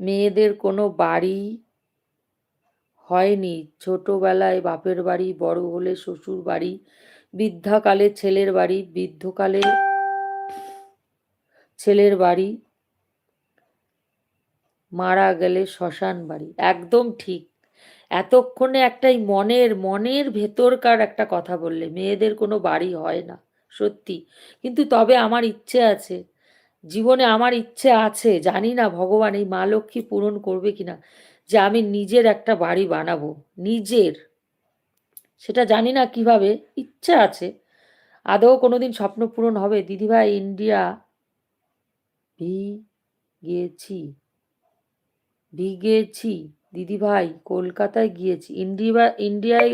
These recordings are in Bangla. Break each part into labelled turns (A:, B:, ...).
A: মেয়েদের কোনো বাড়ি হয়নি, ছোটবেলায় বাপের বাড়ি, বড় হলে শ্বশুর বাড়ি, বৃদ্ধাকালে ছেলের বাড়ি, বৃদ্ধকালে ছেলের বাড়ি, মারা গেলে শ্মশান বাড়ি। একদম ঠিক। এতক্ষণে একটাই মনের মনের ভেতরকার একটা কথা বললে, মেয়েদের কোনো বাড়ি হয় না, সত্যি। কিন্তু তবে আমার ইচ্ছে আছে, জীবনে আমার ইচ্ছে আছে, জানি না ভগবান এই মা লক্ষ্মী পূরণ করবে কিনা, যে আমি নিজের একটা বাড়ি বানাবো, নিজের। সেটা জানি না কিভাবে, ইচ্ছা আছে। আদৌ কোনোদিন স্বপ্ন পূরণ হবে? দিদিভাই ইন্ডিয়া ভি গিয়েছি, গেছি দিদিভাই, কলকাতায় গিয়েছি। ইন্ডিয়ায়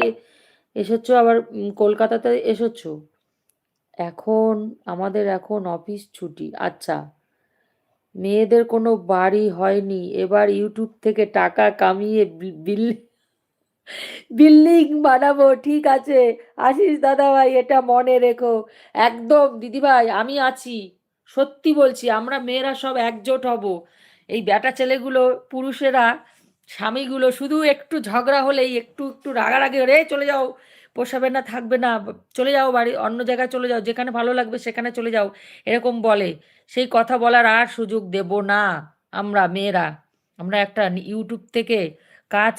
A: এসেছো আবার, কলকাতাতে এসেছো? এখন আমাদের এখন অফিস ছুটি। আচ্ছা, মেয়েদের কোনো বাড়ি হয়নি, এবার ইউটিউব থেকে টাকা কামিয়ে বিল্ডিং বানাবো। ঠিক আছে আশিস দাদা ভাই, এটা মনে রেখো। একদম দিদিভাই, আমি আছি। সত্যি বলছি, আমরা মেয়েরা সব একজোট হব। এই বেটা ছেলেগুলো, পুরুষেরা, স্বামীগুলো শুধু একটু ঝগড়া হলেই, একটু একটু রাগারাগি, রে চলে যাও, পোষাবে না, থাকবে না, চলে যাও বাড়ি, অন্য জায়গায় চলে যাও, যেখানে ভালো লাগবে সেখানে চলে যাও, এরকম বলে। সেই কথা বলার আর সুযোগ দেব না আমরা মেয়েরা। আমরা একটা ইউটিউব থেকে কাজ